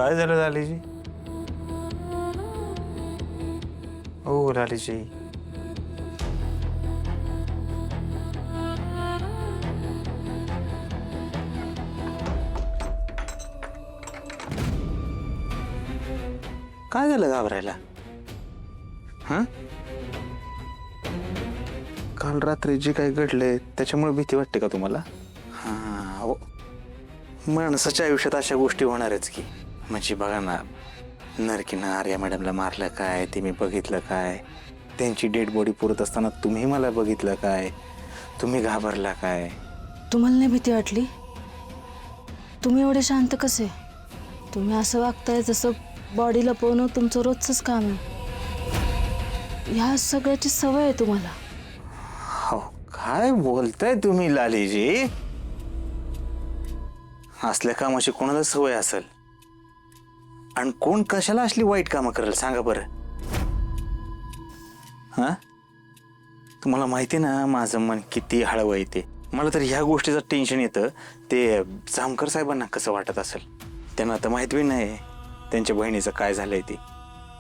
काय झालं लालीजी? ओ लालीजी, काय झालं घाबरायला? हा, काल रात्री जे काही घडलंय त्याच्यामुळे भीती वाटते का तुम्हाला? हा हो, माणसाच्या आयुष्यात अशा गोष्टी होणारच की. म्हणजे बघा ना, नरकीनं आर्या मॅडमला मारलं काय ते मी बघितलं काय, त्यांची डेड बॉडी पुरत असताना तुम्ही मला बघितलं काय, तुम्ही घाबरला काय. तुम्हाला नाही भीती वाटली? तुम्ही एवढे शांत कसे? तुम्ही असं वागताय जसं बॉडी लपवणं तुमचं रोजचंच काम आहे. ह्या सगळ्याची सवय आहे तुम्हाला. हो, काय बोलताय तुम्ही लालीजी? असल्या कामाची कोणाला सवय असेल? आणि कोण कशाला असली वाईट कामं करेल सांगा बरं? हा, तुम्हाला माहिती ना माझं मन किती हळवं आहे ते. मला तर ह्या गोष्टीचं टेन्शन येतं ते जामकर साहेबांना कसं वाटत असेल. त्यांना तर माहित बी नाही त्यांच्या बहिणीचं काय झालंय ते.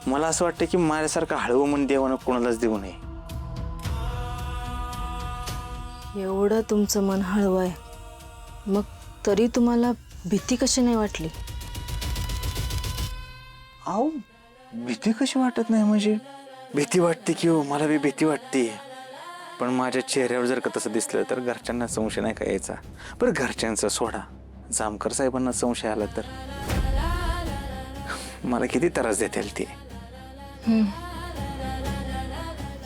मला असं वाटतं की माझ्यासारखं हळवं मन देवानं कोणालाच देऊ नये. एवढं तुमचं मन हळवं आहे, मग तरी तुम्हाला भीती कशी नाही वाटली? अहो, भीती कशी वाटत नाही म्हणजे? भीती वाटते की हो, मला बी भीती वाटते. पण माझ्या चेहऱ्यावर जर का तसं दिसलं तर घरच्यांना संशय नाही का यायचा? बरं घरच्यांचा सोडा, जामकर साहेबांना संशय आला तर मला किती त्रास देतील ते.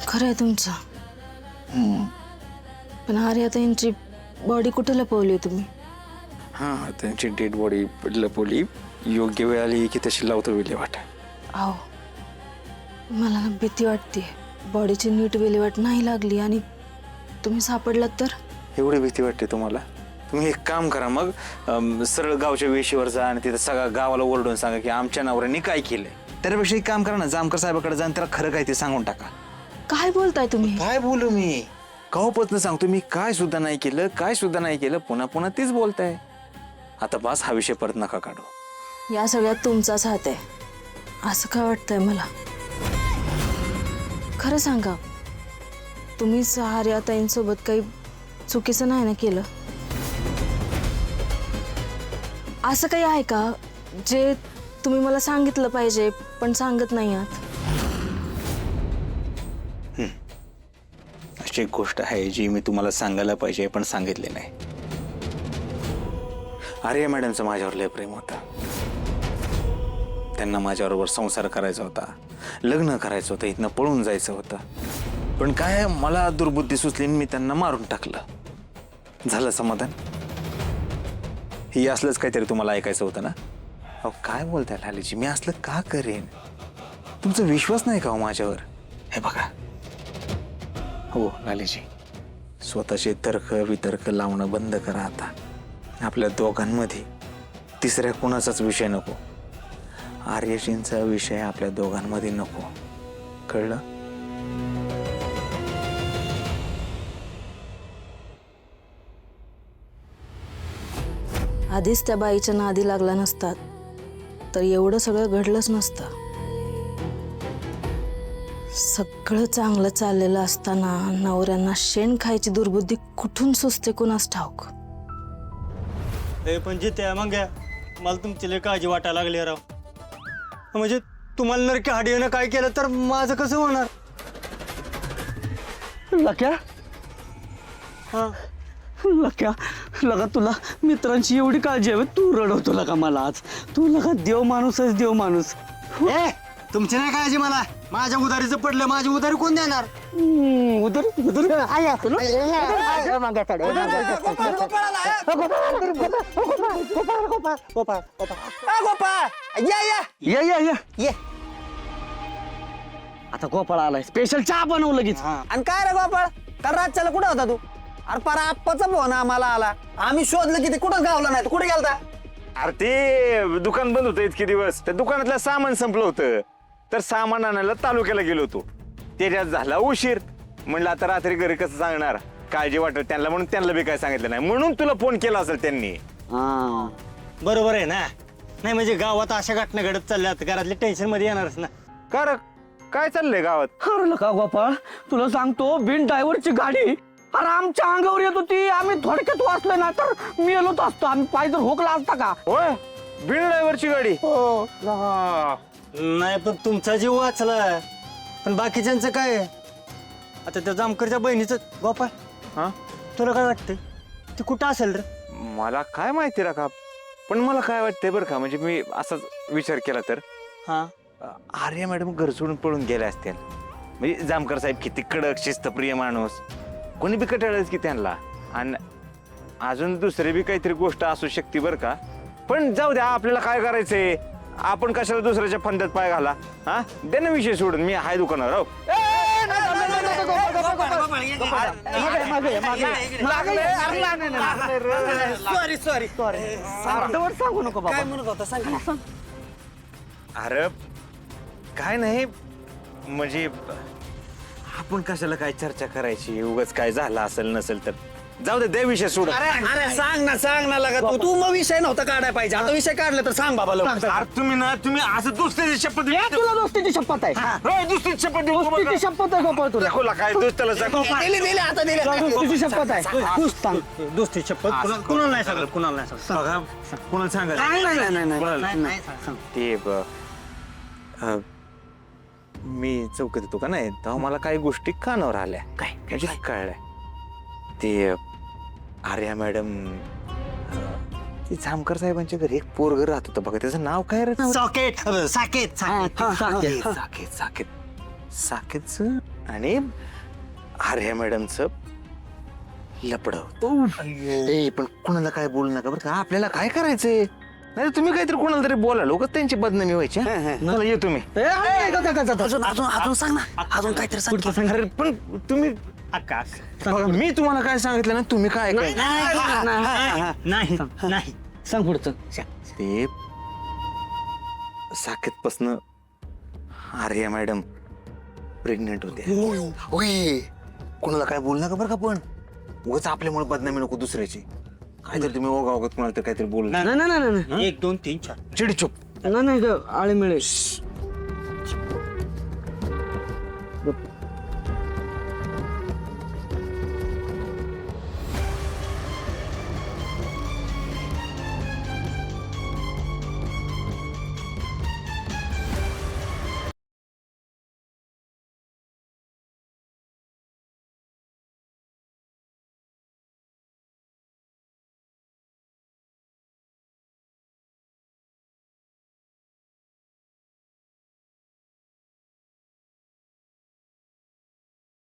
खरं आहे तुमचं. पण आर्याताईंची बॉडी कुठे लपवली तुम्ही? हां, त्यांची डेड बॉडी लपवली. योग्य वेळ आली की तशी लावतो विल्हेवाट. अहो, मला ना भीती वाटते. बॉडीची नीट विल्हेवाट नाही लागली आणि तुम्ही सापडलात तर? एवढी भीती वाटते तुम्हाला? तुम्ही एक काम करा मग, सरळ गावच्या वेशीवर जा आणि तिथं सगळ्या गावाला ओरडून सांगा की आमच्या नवऱ्याने काय केलंय. त्यापेक्षा एक काम करा ना, जामकर साहेबाकडे जाऊन त्याला खरं काय ते सांगून टाका. काय बोलताय तुम्ही? काय बोलू मी? कवापासून सांगतो मी काय सुद्धा नाही केलं, काय सुद्धा नाही केलं, पुन्हा पुन्हा तीच बोलताय. आता बस, हा विषय परत नका काढू. या सगळ्यात तुमचाच हात आहे असं काय वाटतंय मला. खरं सांगा, तुम्हीच आर्याताईंसोबत काही चुकीचं नाही ना केलं? असं काही आहे का जे तुम्ही मला सांगितलं पाहिजे पण सांगत नाही आहात? अशी एक गोष्ट आहे जी मी तुम्हाला सांगायला पाहिजे पण सांगितले नाही. आर्या मॅडमचं माझ्यावर लय प्रेम होता. त्यांना माझ्याबरोबर संसार करायचा होता, लग्न करायचं होतं, इथनं पळून जायचं होतं. पण काय, मला दुर्बुद्धी सुचली आणि मी त्यांना मारून टाकलं. झालं समाधान? ही असलंच काहीतरी तुम्हाला ऐकायचं होतं ना? अहो काय बोलताय लालीजी, मी असलं का करेन? तुमचा विश्वास नाही का हो माझ्यावर? हे बघा हो लालीजी, स्वतःचे तर्क वितर्क लावणं बंद करा आता. आपल्या दोघांमध्ये तिसऱ्या कोणाचाच विषय नको. आर्यशींचा विषय आपल्या दोघांमध्ये नको, कळलं? आधीच त्या बाईच्या नादी लागला नसतात तर एवढं सगळं घडलंच नसतं. सगळं चांगलं चाललेलं असताना नवऱ्यांना शेण खायची दुर्बुद्धी कुठून सुचते कुणास ठाऊक. पण जिथे मग मला तुमची लय काळजी वाटायला लागली राव. म्हणजे तुम्हाला नरकी हाडीनं काय केलं तर माझं कसं होणार? लक्या, हा, लक्या, लगा तुला मित्रांची एवढी काळजी आहे, तू रडवतो लगा मला आज. तू लगा देव माणूस आहेस, देव माणूस. ए तुमची नाही काळजी मला. माझ्या उधारीचं पडलं, माझी उधारी कोण देणार? उदर उदर ये ये ये ये. आता गोपाळ आलाय, स्पेशल चहा बनव लगेच. आणि काय रे गोपाळ, काल रातच्याला कुठं होता तू? अरे परा आप्पाचा फोन आम्हाला आला, आम्ही शोधलं की ते कुठं गावला नाही. कुठे गेलता? अरे ते दुकान बंद होतं इतके दिवस, त्या दुकानातलं सामान संपलं होतं, तर सामान आणायला तालुक्याला गेलो होतो. त्याच्यात झाला उशीर. म्हणलं आता रात्री घरी कसं सांगणार, काळजी वाटत त्यांना, म्हणून त्यांना बी काय सांगितलं नाही. म्हणून तुला फोन केला असेल त्यांनी. हा, बरोबर आहे ना. नाही म्हणजे गावात अशा घटना घडत चालल्यात घरातल्या टेन्शन मध्ये येणारच ना. कर काय चाललंय गावात? हरलं का गोपाळ, तुला सांगतो बिन ड्रायव्हरची गाडी अरे आमच्या अंगावर येत होती. आम्ही थोडक्यात वाचलो ना तर मेलोच असतो. आम्ही पाय जर होकला असता का. होय, बिन ड्रायव्हरची गाडी. हा. नाही पण तुमचा जीव वाचला, पण बाकीच्यांचं काय? आता त्या जामकरच्या बहिणीचं गोपाळ, हा? तुला काय वाटतंय ती कुठं असेल रे? मला काय माहिती रा का, पण मला काय वाटतंय बरं का, म्हणजे मी असाच विचार केला तर हा आर्या मॅडम घर सोडून पळून गेल्या असतील. म्हणजे जामकर साहेब किती कडक शिस्तप्रिय माणूस, कोणी बी कटाळच की त्यांना. आणि अजून दुसरी बी काहीतरी गोष्ट असू शकते बरं का. पण जाऊ द्या, आपल्याला काय करायचंय, आपण कशाला दुसऱ्याच्या फंद्यात पाय घाला. हा दे ना विषय सोडून, मी हाय दुकानावर. हो सॉरी सॉरी अर्धवट सांगू नको बाबा. काय म्हणत होता सांग. अरे काय नाही, म्हणजे आपण कशाला काय चर्चा करायची, उगाच काय झालं असेल नसेल तर. जाऊ दे, दे विषय सोड. अरे सांग ना लगा तू मग विषय नव्हता काढायला पाहिजे. आता विषय काढला तर सांग बाबा लवकर. अरे तुम्ही असं दुसऱ्याची शपथ ए, तुला दोस्तीची शपथ आहे. होय, दुसरीची शपथ देऊ नको दोस्तीची बघा. शपथ आहे गोपाळ तुला. दाखवला काय दुसऱ्याला सांग. दिली आता दिली. दोस्तीची शपथ आहे. तूच सांग. दोस्ती शपथ कुणाला नाही सांगत, कुणाला नाही सांगत. बघा, कोणाला सांगायचं? नाही सांग. ते मी चौकात येतो का नाही, तेव्हा मला काही गोष्टी कानावर आल्या. काय म्हणजे कळल्या. ते आर्या मॅडम, ते जामकर साहेबांच्या घरी एक पोरग राहत होतं बघा, त्याचं नाव काय रे? सॉकेट साकेत साकेतच आणि आर्या मॅडमचं लपड होतं. ए पण कोणाला काय बोलू नका बरं का, आपल्याला काय करायचंय. नाही तुम्ही काहीतरी कोणाला तरी बोला, लोक त्यांची बदनामी व्हायची. मला येतो मी. अजून सांग ना, अजून काहीतरी सांग. अरे पण तुम्ही बघा, मी तुम्हाला काय सांगितलं ना, तुम्ही काय नाही नाही सांग पुढचं. ते साकेतपासनं आर्या मॅडम प्रेग्नेंट होते. होय, कोणाला काय बोलू नका बरं का, पण उगाच आपल्यामुळे बदनामी नको दुसऱ्याची. काहीतरी तुम्ही ओघावगत कोणाला तर काहीतरी बोलू. नाही 1 2 3 4 चिडचूप. नाही ग आळे मिळे.